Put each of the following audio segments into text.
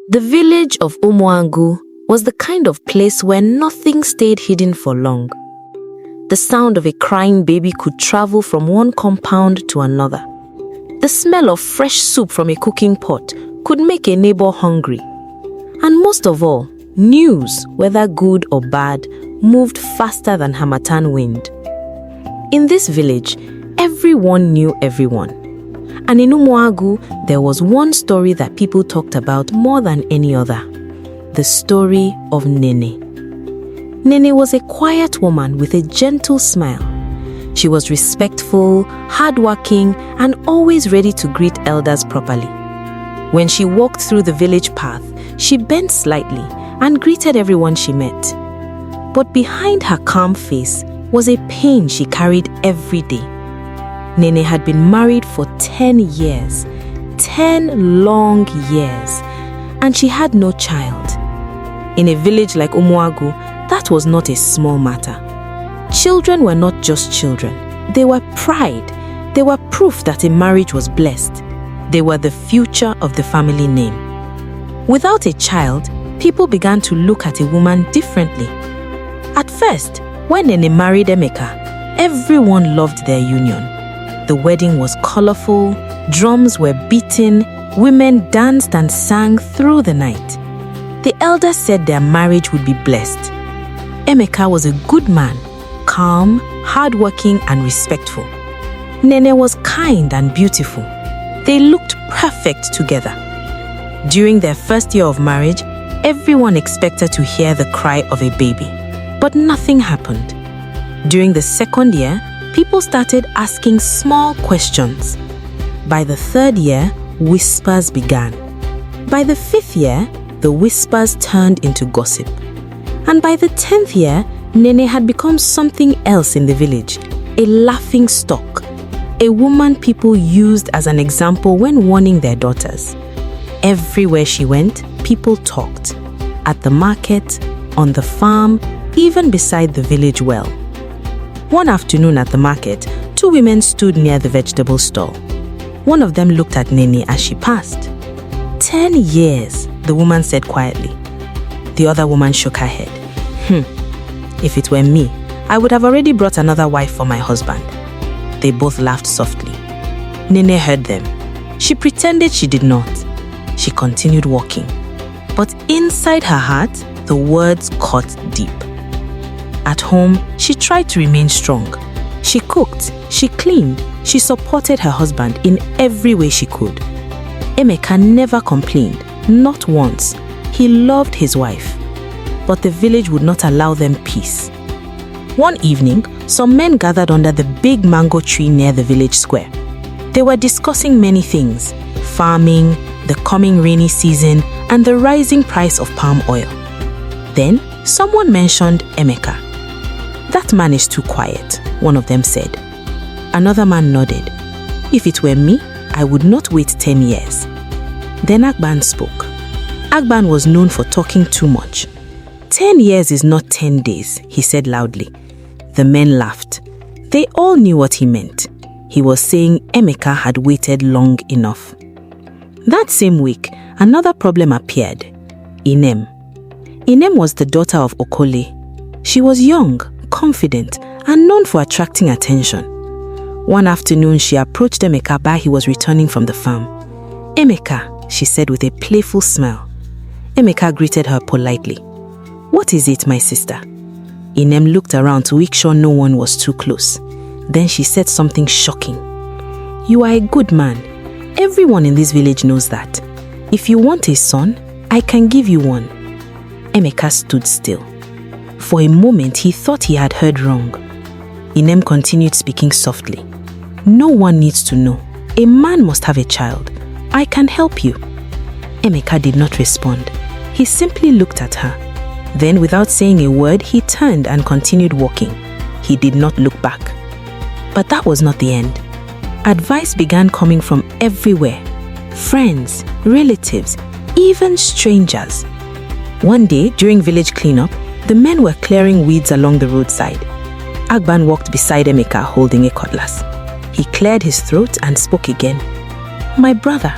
The village of Umuagu was the kind of place where nothing stayed hidden for long. The sound of a crying baby could travel from one compound to another. The smell of fresh soup from a cooking pot could make a neighbor hungry. And most of all, news, whether good or bad, moved faster than harmattan wind. In this village, everyone knew everyone. And in Umuagu, there was one story that people talked about more than any other. The story of Nene. Nene was a quiet woman with a gentle smile. She was respectful, hardworking, and always ready to greet elders properly. When she walked through the village path, she bent slightly and greeted everyone she met. But behind her calm face was a pain she carried every day. Nene had been married for 10 years, 10 long years, and she had no child. In a village like Umuagu, that was not a small matter. Children were not just children. They were pride. They were proof that a marriage was blessed. They were the future of the family name. Without a child, people began to look at a woman differently. At first, when Nene married Emeka, everyone loved their union. The wedding was colorful, drums were beaten, women danced and sang through the night. The elders said their marriage would be blessed. Emeka was a good man, calm, hardworking, and respectful. Nene was kind and beautiful. They looked perfect together. During their first year of marriage, everyone expected to hear the cry of a baby, but nothing happened. During the second year, people started asking small questions. By the third year, whispers began. By the fifth year, the whispers turned into gossip. And by the 10th year, Nene had become something else in the village, a laughing stock, a woman people used as an example when warning their daughters. Everywhere she went, people talked. At the market, on the farm, even beside the village well. One afternoon at the market, two women stood near the vegetable stall. One of them looked at Nene as she passed. 10 years, the woman said quietly. The other woman shook her head. If it were me, I would have already brought another wife for my husband. They both laughed softly. Nene heard them. She pretended she did not. She continued walking. But inside her heart, the words cut deep. At home, she tried to remain strong. She cooked, she cleaned, she supported her husband in every way she could. Emeka never complained, not once. He loved his wife. But the village would not allow them peace. One evening, some men gathered under the big mango tree near the village square. They were discussing many things: farming, the coming rainy season, and the rising price of palm oil. Then, someone mentioned Emeka. "That man is too quiet," one of them said. Another man nodded. "If it were me, I would not wait 10 years. Then Agban spoke. Agban was known for talking too much. 10 years is not 10 days, he said loudly. The men laughed. They all knew what he meant. He was saying Emeka had waited long enough. That same week, another problem appeared. Inem. Inem was the daughter of Okole. She was young, confident, and known for attracting attention. One afternoon, she approached Emeka while he was returning from the farm. "Emeka," she said with a playful smile. Emeka greeted her politely. "What is it, my sister?" Inem looked around to make sure no one was too close. Then she said something shocking. "You are a good man. Everyone in this village knows that. If you want a son, I can give you one." Emeka stood still. For a moment, he thought he had heard wrong. Inem continued speaking softly. "No one needs to know. A man must have a child. I can help you." Emeka did not respond. He simply looked at her. Then, without saying a word, he turned and continued walking. He did not look back. But that was not the end. Advice began coming from everywhere. Friends, relatives, even strangers. One day, during village cleanup, the men were clearing weeds along the roadside. Agban walked beside Emeka holding a cutlass. He cleared his throat and spoke again. "My brother,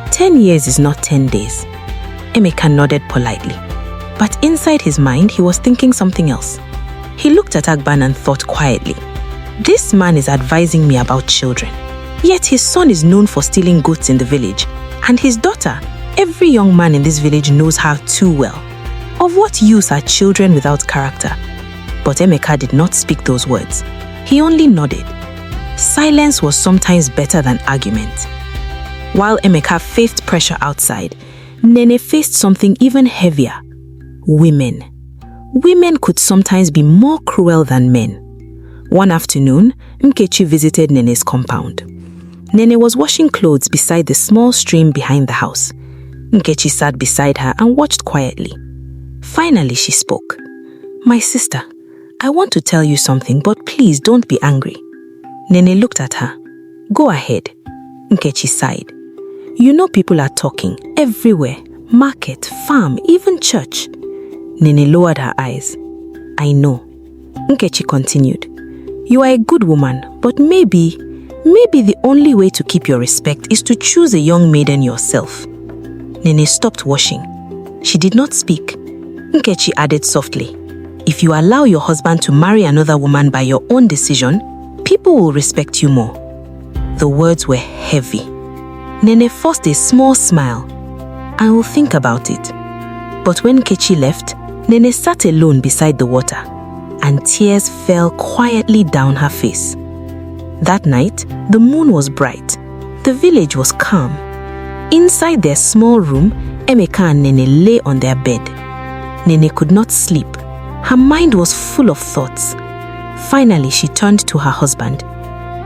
10 years is not 10 days. Emeka nodded politely. But inside his mind, he was thinking something else. He looked at Agban and thought quietly, "This man is advising me about children. Yet his son is known for stealing goats in the village. And his daughter, every young man in this village knows her too well. Of what use are children without character?" But Emeka did not speak those words. He only nodded. Silence was sometimes better than argument. While Emeka faced pressure outside, Nene faced something even heavier. Women. Women could sometimes be more cruel than men. One afternoon, Nkechi visited Nene's compound. Nene was washing clothes beside the small stream behind the house. Nkechi sat beside her and watched quietly. Finally, she spoke. "My sister, I want to tell you something, but please don't be angry." Nene looked at her. "Go ahead." Nkechi sighed. "You know people are talking everywhere. Market, farm, even church." Nene lowered her eyes. "I know." Nkechi continued. "You are a good woman, but maybe the only way to keep your respect is to choose a young maiden yourself." Nene stopped washing. She did not speak. Nkechi added softly, "If you allow your husband to marry another woman by your own decision, people will respect you more." The words were heavy. Nene forced a small smile. "I will think about it." But when Nkechi left, Nene sat alone beside the water, and tears fell quietly down her face. That night, the moon was bright. The village was calm. Inside their small room, Emeka and Nene lay on their bed. Nene could not sleep. Her mind was full of thoughts. Finally, she turned to her husband.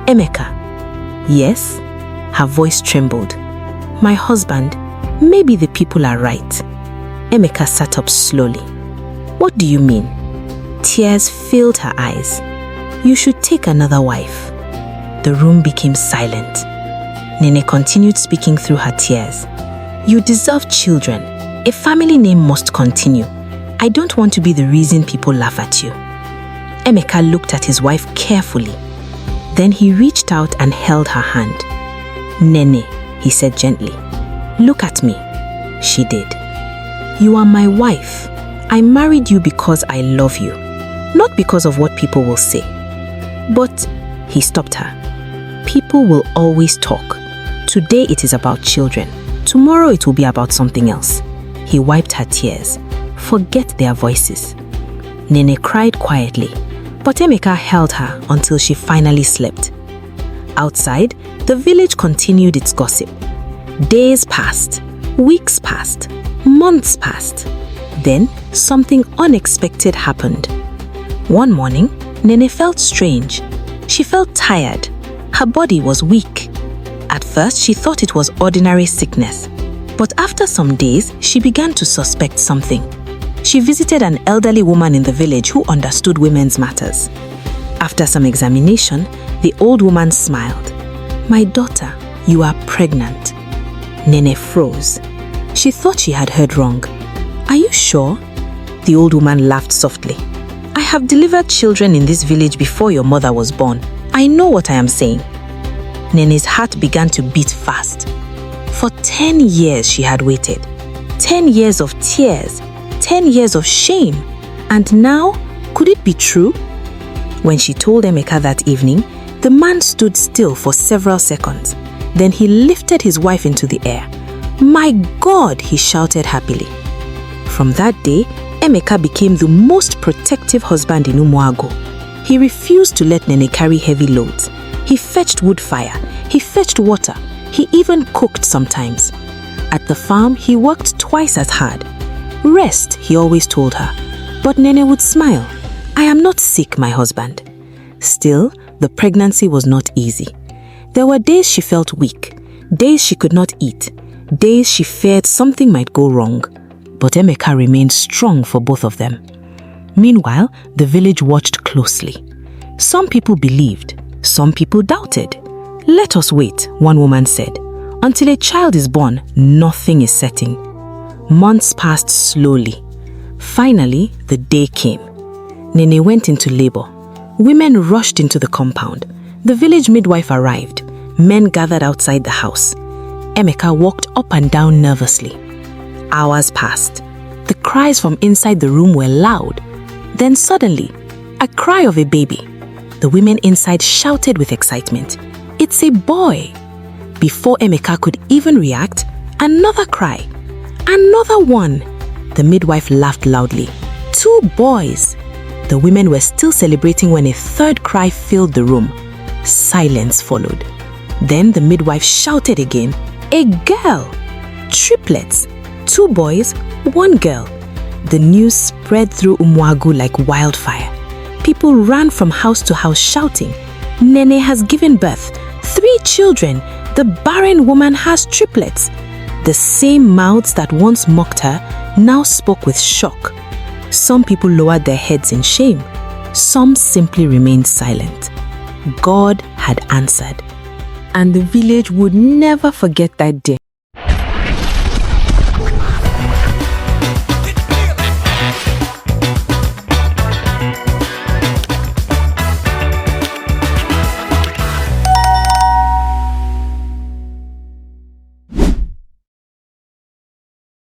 "Emeka." "Yes?" Her voice trembled. "My husband, maybe the people are right." Emeka sat up slowly. "What do you mean?" Tears filled her eyes. "You should take another wife." The room became silent. Nene continued speaking through her tears. "You deserve children. A family name must continue. I don't want to be the reason people laugh at you." Emeka looked at his wife carefully. Then he reached out and held her hand. "Nene," he said gently, "look at me." She did. "You are my wife. I married you because I love you, not because of what people will say." "But," he stopped her, "people will always talk. Today it is about children. Tomorrow it will be about something else." He wiped her tears. "Forget their voices." Nene cried quietly, but Emeka held her until she finally slept. Outside, the village continued its gossip. Days passed, weeks passed, months passed. Then something unexpected happened. One morning, Nene felt strange. She felt tired. Her body was weak. At first, she thought it was ordinary sickness. But after some days, she began to suspect something. She visited an elderly woman in the village who understood women's matters. After some examination, the old woman smiled. "My daughter, you are pregnant." Nene froze. She thought she had heard wrong. "Are you sure?" The old woman laughed softly. "I have delivered children in this village before your mother was born. I know what I am saying." Nene's heart began to beat fast. For 10 years she had waited. 10 years of tears. 10 years of shame. And now, could it be true? When she told Emeka that evening, the man stood still for several seconds. Then he lifted his wife into the air. "My God!" he shouted happily. From that day, Emeka became the most protective husband in Umuagu. He refused to let Nene carry heavy loads. He fetched wood fire. He fetched water. He even cooked sometimes. At the farm, he worked twice as hard. "Rest," he always told her. But Nene would smile. "I am not sick, my husband." Still, the pregnancy was not easy. There were days she felt weak, days she could not eat, days she feared something might go wrong. But Emeka remained strong for both of them. Meanwhile, the village watched closely. Some people believed, some people doubted. "Let us wait," one woman said. "Until a child is born, nothing is certain." Months passed slowly. Finally, the day came. Nene went into labor. Women rushed into the compound. The village midwife arrived. Men gathered outside the house. Emeka walked up and down nervously. Hours passed. The cries from inside the room were loud. Then suddenly, a cry of a baby. The women inside shouted with excitement, "It's a boy!" Before Emeka could even react, another cry. Another one! The midwife laughed loudly. 2 boys! The women were still celebrating when a third cry filled the room. Silence followed. Then the midwife shouted again, "A girl! Triplets! 2 boys, 1 girl!" The news spread through Umuagu like wildfire. People ran from house to house shouting, "Nene has given birth! 3 children! The barren woman has triplets!" The same mouths that once mocked her now spoke with shock. Some people lowered their heads in shame. Some simply remained silent. God had answered. And the village would never forget that day.